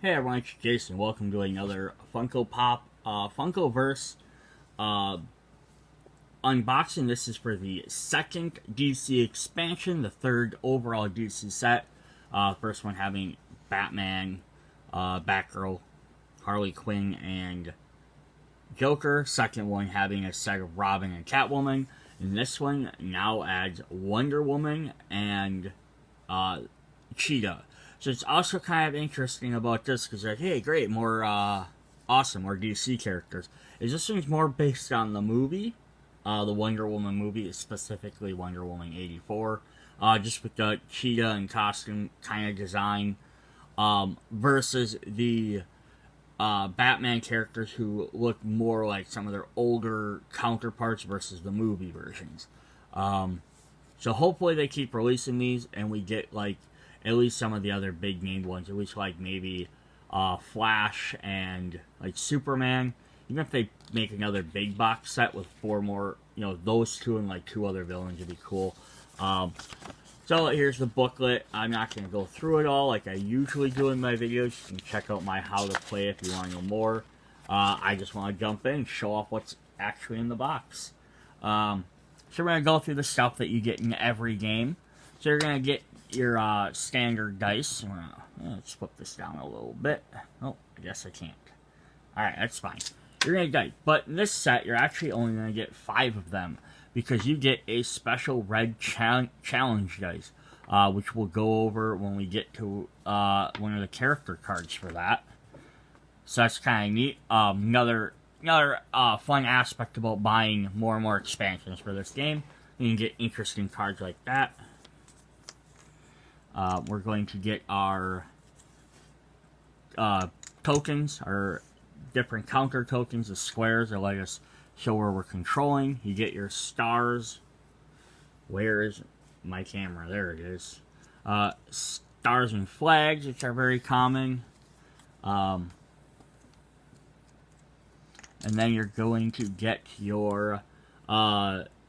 Hey everyone, it's Jason. Welcome to another Funkoverse unboxing. This is for the second DC expansion, the third overall DC set. First one having Batman, Batgirl, Harley Quinn, and Joker. Second one having a set of Robin and Catwoman. And this one now adds Wonder Woman and Cheetah. So it's also kind of interesting about this because, like, hey, great, more awesome, more DC characters. Is this one's more based on the movie, the Wonder Woman movie, specifically Wonder Woman 84, just with the cheetah and costume kind of design, versus the Batman characters who look more like some of their older counterparts versus the movie versions. So hopefully they keep releasing these and we get, like, at least some of the other big named ones, at least like maybe Flash and like Superman. Even if they make another big box set with 4 more, those two and like 2 other villains would be cool. So here's the booklet. I'm not going to go through it all like I usually do in my videos. You can check out my how to play if you want to know more. I just want to jump in and show off what's actually in the box. So we're going to go through the stuff that you get in every game. So you're going to get your standard dice. Let's flip this down a little bit. Oh, I guess I can't. Alright, that's fine. You're going to dice. But in this set, you're actually only going to get 5 of them, because you get a special red challenge dice, which we'll go over when we get to one of the character cards for that. So that's kind of neat. Another fun aspect about buying more and more expansions for this game. You can get interesting cards like that. We're going to get our tokens, our different counter tokens, the squares that let us show where we're controlling. You get your stars. Where is my camera? There it is. Stars and flags, which are very common. And then you're going to get your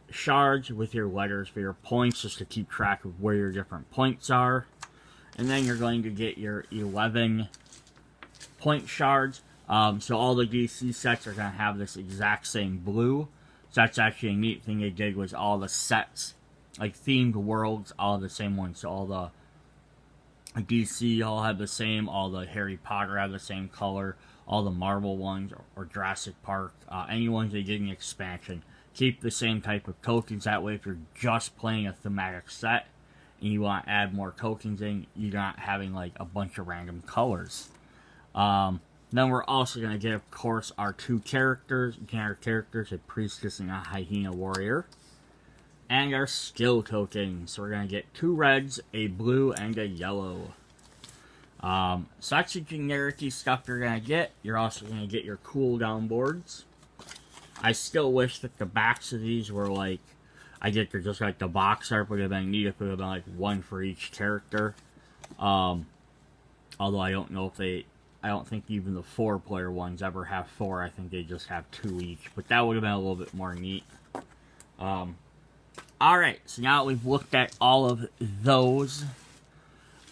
shards with your letters for your points, just to keep track of where your different points are. And then you're going to get your 11 point shards. So all the DC sets are going to have this exact same blue. So that's actually a neat thing they did, was all the sets, like themed worlds, all the same ones. So all the DC all have the same, all the Harry Potter have the same color, all the Marvel ones, or Jurassic Park, any ones they did in the expansion, keep the same type of tokens. That way, if you're just playing a thematic set and you want to add more tokens in, you're not having like a bunch of random colors. Then we're also going to get, of course, our 2 characters. Our characters, a priestess and a hyena warrior. And our skill tokens. So we're going to get 2 reds, a blue, and a yellow. So that's the generic stuff you're going to get. You're also going to get your cooldown boards. I still wish that the backs of these were like, I think they're just like the box art, would have been neat if it would have been like 1 for each character. Although I don't know if I don't think even the 4-player ones ever have 4. I think they just have 2 each. But that would have been a little bit more neat. Alright, so now that we've looked at all of those,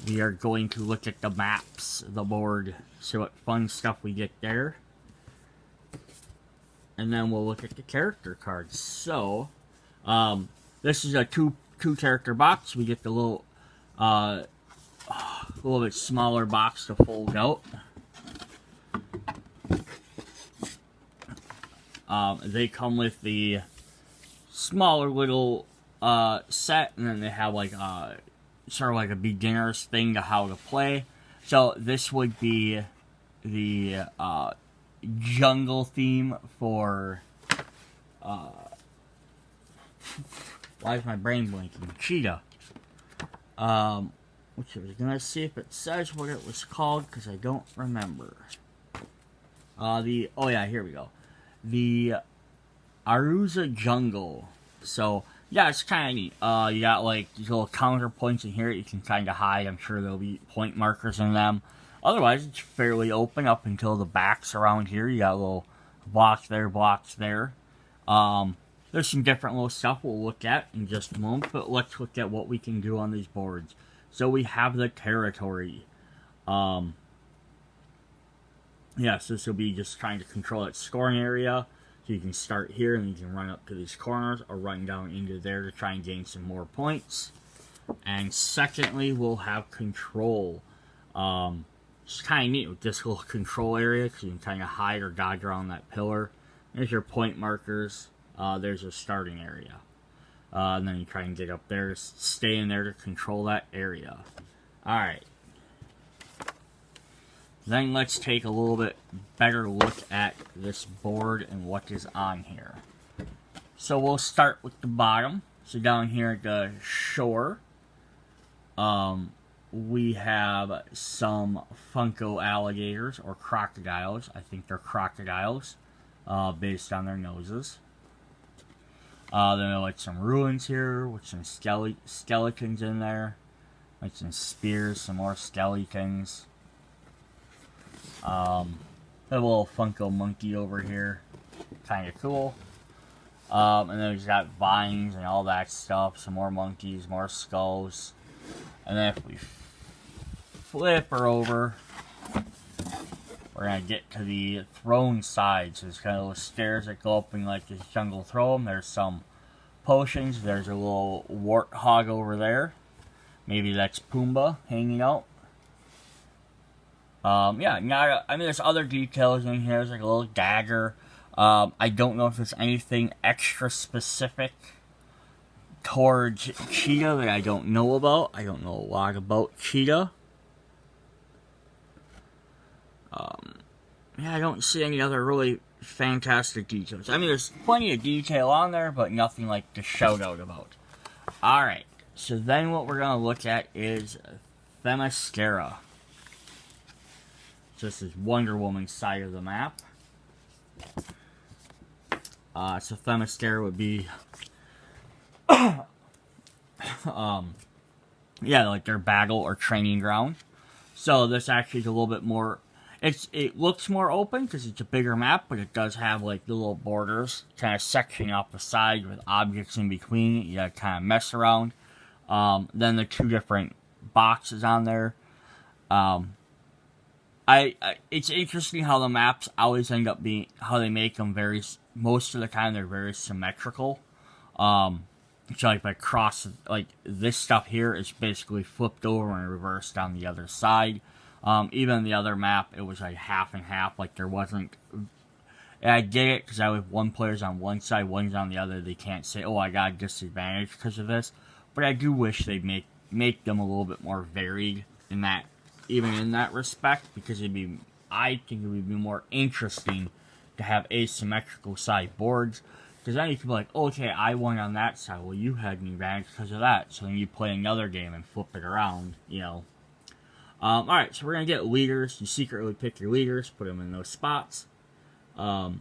we are going to look at the maps, the board, see what fun stuff we get there. And then we'll look at the character cards. So, this is a two character box. We get the little bit smaller box to fold out. They come with the smaller little set, and then they have like sort of like a beginner's thing to how to play. So this would be the jungle theme for why is my brain blinking? Cheetah. Which I was gonna see if it says what it was called, because I don't remember. Oh yeah, here we go. The Arusa Jungle. So yeah, it's kind of neat. You got like these little counterpoints in here that you can kind of hide. I'm sure there'll be point markers in them. Otherwise, it's fairly open up until the backs around here. You got little blocks there, blocks there. There's some different little stuff we'll look at in just a moment, but let's look at what we can do on these boards. So we have the territory. yeah, so this will be just trying to control that scoring area. So you can start here and you can run up to these corners or run down into there to try and gain some more points. And secondly, we'll have control. It's kind of neat with this little control area because you can kind of hide or dodge around that pillar. There's your point markers. There's your starting area. And then you try and get up there, stay in there to control that area. Alright. Then let's take a little bit better look at this board and what is on here. So we'll start with the bottom. So down here at the shore, we have some Funko alligators or crocodiles. I think they're crocodiles, based on their noses. Then there are like some ruins here with some skeletons in there. Like some spears, some more skeletons. A little Funko monkey over here. Kind of cool. And then we've got vines and all that stuff. Some more monkeys, more skulls. And then if we flip her over, we're going to get to the throne side. So there's kind of little stairs that go up in like this jungle throne. There's some potions. There's a little warthog over there. Maybe that's Pumbaa hanging out. Yeah, I mean, there's other details in here. There's like a little dagger. I don't know if there's anything extra specific towards Cheetah that I don't know about. I don't know a lot about Cheetah. Yeah, I don't see any other really fantastic details. I mean, there's plenty of detail on there, but nothing like to shout out about. Alright, so then what we're going to look at is Fema Scara. So this is Wonder Woman's side of the map. So Fema Scara would be, yeah, like their battle or training ground. So this actually is a little bit more, it looks more open because it's a bigger map, but it does have like the little borders kind of sectioning off the side with objects in between. You gotta kind of mess around. Then the two different boxes on there. It's interesting how the maps always end up being, how they make them very, most of the time they're very symmetrical. So like across, like this stuff here is basically flipped over and reversed on the other side. Even the other map, it was like half and half, like there wasn't, and I get it, because I have one player's on one side, one's on the other, they can't say, oh, I got a disadvantage because of this, but I do wish they'd make them a little bit more varied in that, even in that respect, because I think it would be more interesting to have asymmetrical side boards, because then you can be like, oh, okay, I won on that side, well, you had an advantage because of that, so then you play another game and flip it around, you know. Alright, so we're going to get leaders. You secretly pick your leaders, put them in those spots. And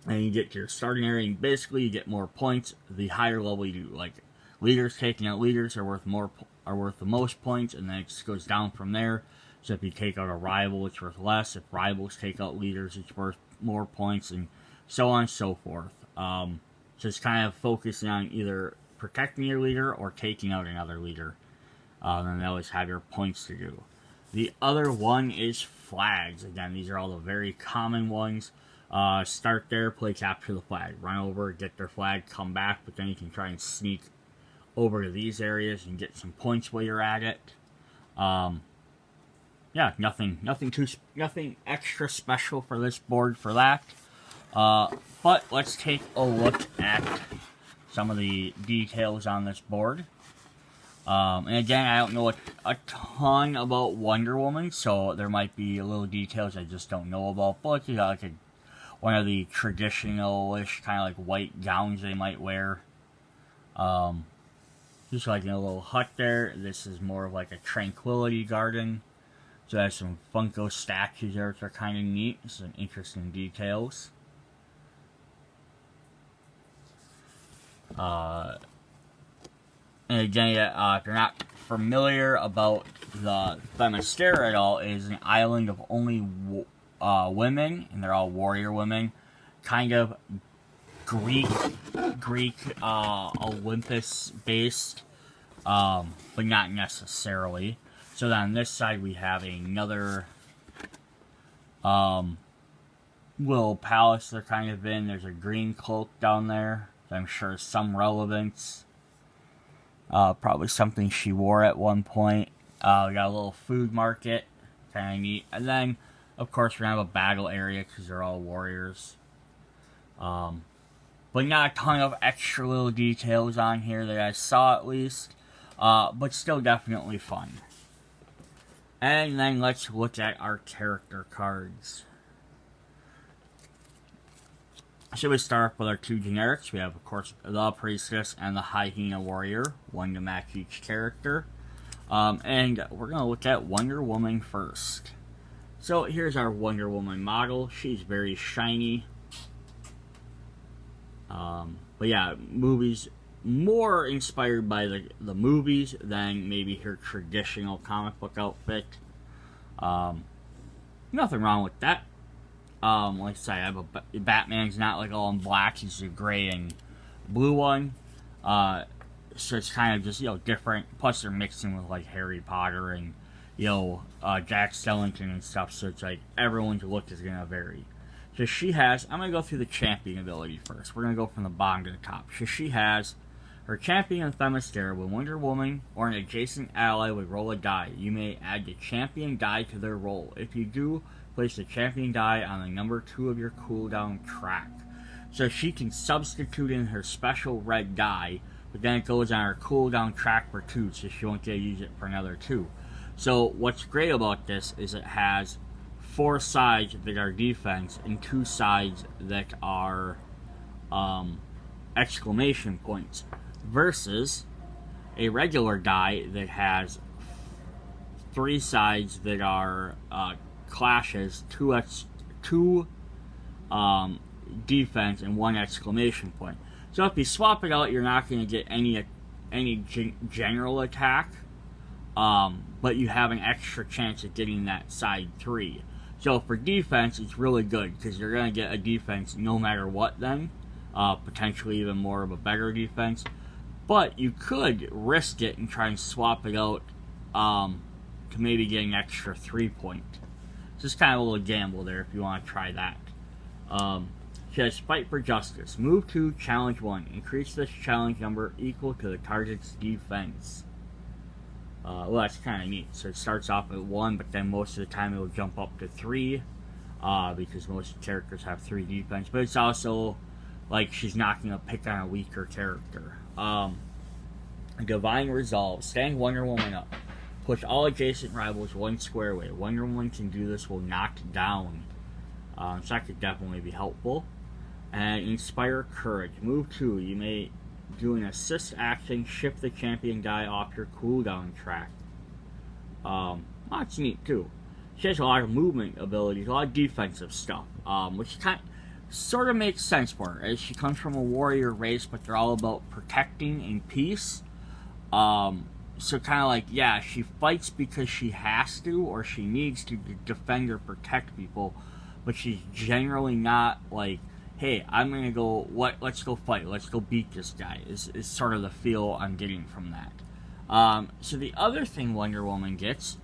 you get to your starting area, and basically you get more points the higher level you do. Like, leaders taking out leaders are worth the most points, and then it just goes down from there. So if you take out a rival, it's worth less. If rivals take out leaders, it's worth more points, and so on and so forth. So it's kind of focusing on either protecting your leader or taking out another leader. Then they always have your points to do. The other one is flags. Again, these are all the very common ones. Start there, play capture the flag. Run over, get their flag, come back, but then you can try and sneak over to these areas and get some points while you're at it. Yeah, nothing extra special for this board for that. But let's take a look at some of the details on this board. And again, I don't know a ton about Wonder Woman, so there might be little details I just don't know about. But you got like one of the traditional-ish kind of like white gowns they might wear. Just like in a little hut there. This is more of like a tranquility garden. So there's some Funko statues there which are kind of neat. Some interesting details. And again, if you're not familiar about the Fema Scara at all, it is an island of only women, and they're all warrior women. Kind of Greek Olympus based, but not necessarily. So then on this side we have another little palace they're kind of in. There's a green cloak down there that I'm sure has some relevance. Probably something she wore at one point. We got a little food market, kind of neat. And then, of course, we're going to have a battle area because they're all warriors. But not a ton of extra little details on here that I saw at least. But still definitely fun. And then let's look at our character cards. So we start off with our two generics. We have, of course, the Priestess and the Hyena Warrior, one to match each character. And we're going to look at Wonder Woman first. So here's our Wonder Woman model. She's very shiny. But yeah, movies more inspired by the movies than maybe her traditional comic book outfit. Nothing wrong with that. Like I said, I have Batman's not like all in black, he's a gray and blue one. So it's kind of just, different. Plus they're mixing with like Harry Potter and, Jack Skellington and stuff, so it's like everyone's look is gonna vary. So she has, I'm gonna go through the champion ability first. We're gonna go from the bottom to the top. So she has her champion Fema Scara. When Wonder Woman or an adjacent ally would roll a die, you may add the champion die to their roll. If you do, place the champion die on the number 2 of your cooldown track. So she can substitute in her special red die, but then it goes on her cooldown track for 2, so she won't get to use it for another 2. So what's great about this is it has 4 sides that are defense and 2 sides that are exclamation points, versus a regular die that has 3 sides that are clashes, 2 defense and 1 exclamation point. So if you swap it out, you're not going to get any general attack, but you have an extra chance of getting that side 3. So for defense, it's really good because you're going to get a defense no matter what then, potentially even more of a better defense. But you could risk it and try and swap it out to maybe get an extra 3 point. Just kind of a little gamble there if you want to try that. She has Fight for Justice. Move 2, Challenge 1. Increase this challenge number equal to the target's defense. Well, that's kind of neat. So it starts off at 1, but then most of the time it will jump up to 3. Because most characters have 3 defense. But it's also like she's not going to pick on a weaker character. Divine Resolve. Stand Wonder Woman up. Push all adjacent rivals 1 square away. Wonder Woman can do this while knocked down. So that could definitely be helpful. And Inspire Courage. Move 2. You may do an assist action. Shift the champion die off your cooldown track. That's neat too. She has a lot of movement abilities, a lot of defensive stuff, which sort of makes sense for her, as she comes from a warrior race, but they're all about protecting and peace. So kind of like, yeah, she fights because she has to, or she needs to defend or protect people, but she's generally not like, hey, I'm gonna go, let's go fight, let's go beat this guy, is sort of the feel I'm getting from that. So the other thing Wonder Woman gets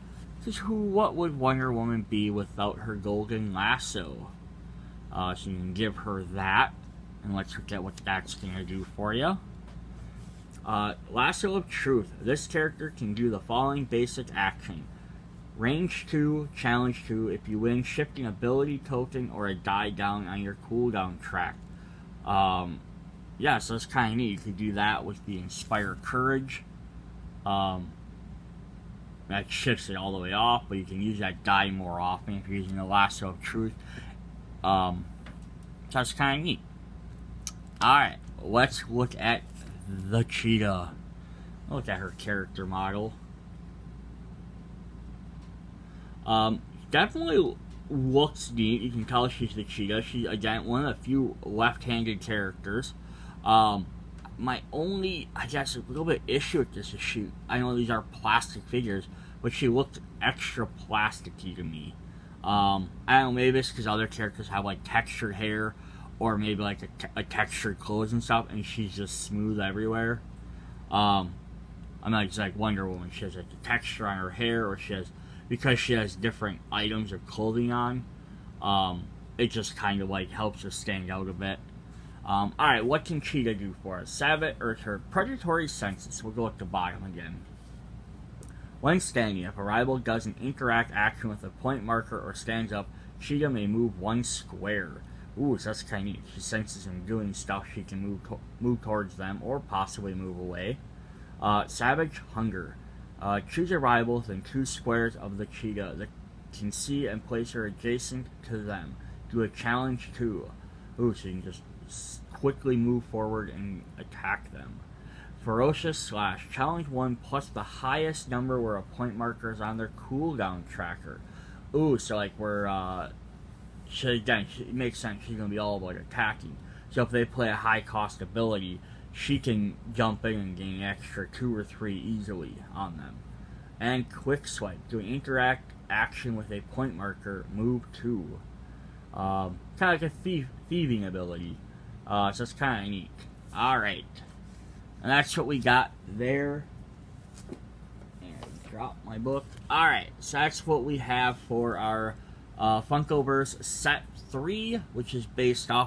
is what would Wonder Woman be without her golden lasso? So you can give her that, and let's look at what that's gonna do for you. Lasso of Truth. This character can do the following basic action. Range 2, Challenge 2. If you win, shift an ability token or a die down on your cooldown track. Yeah, so it's kind of neat. You could do that with the Inspire Courage. That shifts it all the way off, but you can use that die more often if you're using the Lasso of Truth. So that's kind of neat. Alright, let's look at the Cheetah. Look at her character model. Definitely looks neat. You can tell she's the Cheetah. She's, again, one of the few left-handed characters. My only, I guess, a little bit issue with this is I know these are plastic figures, but she looked extra plasticky to me. I don't know, maybe it's because other characters have, like, textured hair, or maybe, like, a textured clothes and stuff, and she's just smooth everywhere. I'm not just like Wonder Woman. She has, like, the texture on her hair, or because she has different items of clothing on. It just kind of like helps her stand out a bit. Alright, what can Cheetah do for us? Savage, or her predatory senses. We'll go at the bottom again. When standing, if a rival does an interact action with a point marker or stands up, Cheetah may move 1 square. Ooh, so that's kind of neat. She senses him doing stuff, she can move towards them or possibly move away. Savage Hunger. Choose a rival within 2 squares of the Cheetah that can see and place her adjacent to them. Do a challenge 2. Ooh, so you can just quickly move forward and attack them. Ferocious Slash. Challenge 1 plus the highest number where a point marker is on their cooldown tracker. Ooh, so like we're, it makes sense, she's going to be all about attacking. So if they play a high cost ability, she can jump in and gain an extra 2 or 3 easily on them. And Quick Swipe. Do an interact action with a point marker, move 2. Kind of like a thieving ability. So it's kind of neat. Alright. And that's what we got there. And drop my book. Alright, so that's what we have for our Funkoverse Set 3, which is based off